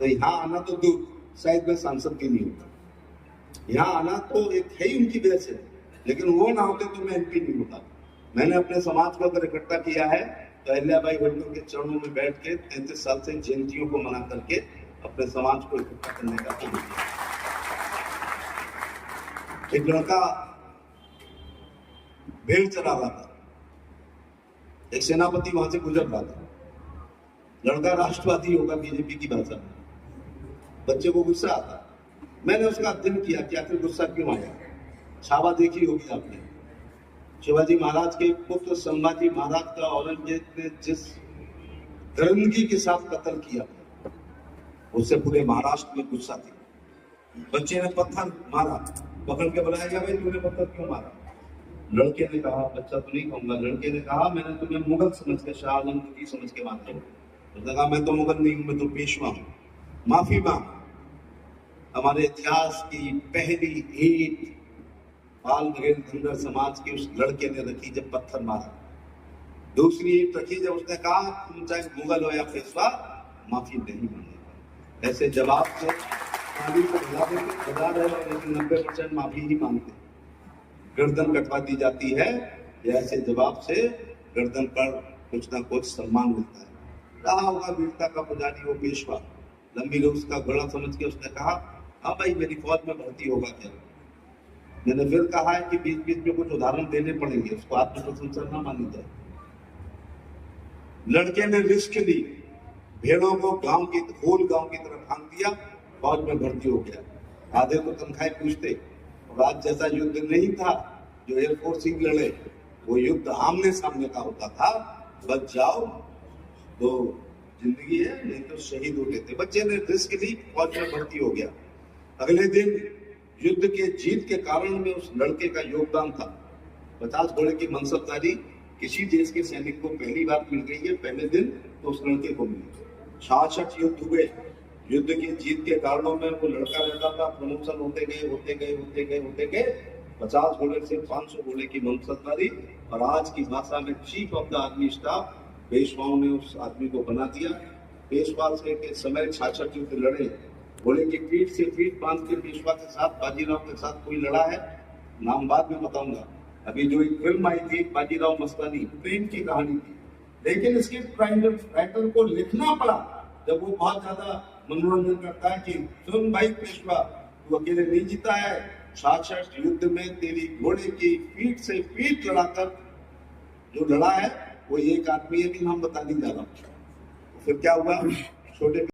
तो यहाँ आना तो दूर, शायद मैं सांसद भी नहीं होता। यहाँ आना तो एक है ही उनकी वजह से, लेकिन वो ना होते तो मैं एमपी नहीं होता। मैंने अपने समाज को अगर इकट्ठा किया है तो अहिल्याबाई होल्कर के चरणों में बैठ के 33 साल से जयंतियों को मना करके अपने समाज को इकट्ठा करने का काम किया। एक लड़का भेड़ चरा रहा था, एक सेनापति वहां से गुजर रहा था। लड़का राष्ट्रवादी होगा बीजेपी की भाषा में, बच्चे को गुस्सा आता। मैंने उसका अध्ययन किया कि आखिर गुस्सा क्यों आया। छावा देखी होगी आपने, शिवाजी महाराज के पुत्र संभाजी महाराज का औरंगजेब ने जिस दरिंदगी के साथ कत्ल किया, उससे पूरे महाराष्ट्र में गुस्सा थी। बच्चे ने पत्थर मारा, पकड़ के बुलाया गया, भाई तूने पत्थर क्यों मारा? लड़के ने कहा, बच्चा तो नहीं कहूंगा, लड़के ने कहा मैंने तुम्हें मुगल समझ के, शाह आलम की समझ के मारा। उसने कहा मैं तो मुगल नहीं हूं, मैं तो पेशवा हूं, माफी मांग। हमारे इतिहास की पहली ईंट बाल बघेल धनगर समाज के उस लड़के ने रखी जब पत्थर मारा। दूसरी ईंट रखी जब उसने कहा तुम चाहे मुगल हो या पेशवा, माफी नहीं मांगेगा। ऐसे जवाब से को भुला देते, बता रहे हो, लेकिन 90% माफी ही मांगते। गर्दन कटवा दी जाती है, ऐसे जवाब से गर्दन पर कुछ ना कुछ सम्मान मिलता है। रहा होगा वीरता का पुजारी वो पेशवा, लंबी रोज का घोड़ा समझ के उसने कहा हाँ भाई मेरी फौज में भर्ती होगा क्या? मैंने फिर कहा है कि बीच बीच में कुछ उदाहरण देने पड़ेंगे, उसको आत्मप्रशंसा ना मानी जाए। लड़के ने रिस्क ली, भेड़ों को गांव की तरफ भाग दिया, फौज में भर्ती हो गया। आधे को तनख्वाहें पूछते। और आज जैसा युद्ध नहीं था जो एयरफोर्स ही लड़े, वो युद्ध आमने सामने का होता था। बच जाओ तो जिंदगी है, नहीं तो शहीद होते थे। बच्चे ने रिस्क ली, फौज में भर्ती हो गया। अगले दिन युद्ध के जीत के कारण में उस लड़के का योगदान था। 50 घोड़े की मनसबदारी किसी देश के सैनिक को पहली बार मिल गई है, पहले दिन तो उस लड़के को मिली। 66 युद्ध हुए, युद्ध की जीत के कारणों में वो लड़का रहता था, प्रमोशन होते गए 50 घोड़े से 500 घोड़े की मनसबदारी। और आज की भाषा में chief of the army staff पेशवाओं ने उस आदमी को बना दिया। पेशवा से के समय 66 युद्ध लड़े, घोड़े की पीठ से पीठ बांध के पेशवा के साथ, बाजीराव के साथ कोई लड़ा है? नाम बाद में बताऊंगा। अभी जो एक फिल्म आई थी बाजीराव मस्तानी, प्रेम की कहानी थी, लेकिन इसके राइटर को लिखना पड़ा जब वो बहुत ज्यादा मनोरंजन करता है कि सुन भाई पेशवा, तू अकेले नहीं जीता है, 66 युद्ध में तेरी घोड़े की पीठ से पीठ लड़ाकर जो लड़ा है वो एक आदमी है कि नाम बता नहीं जा रहा। फिर क्या हुआ, छोटे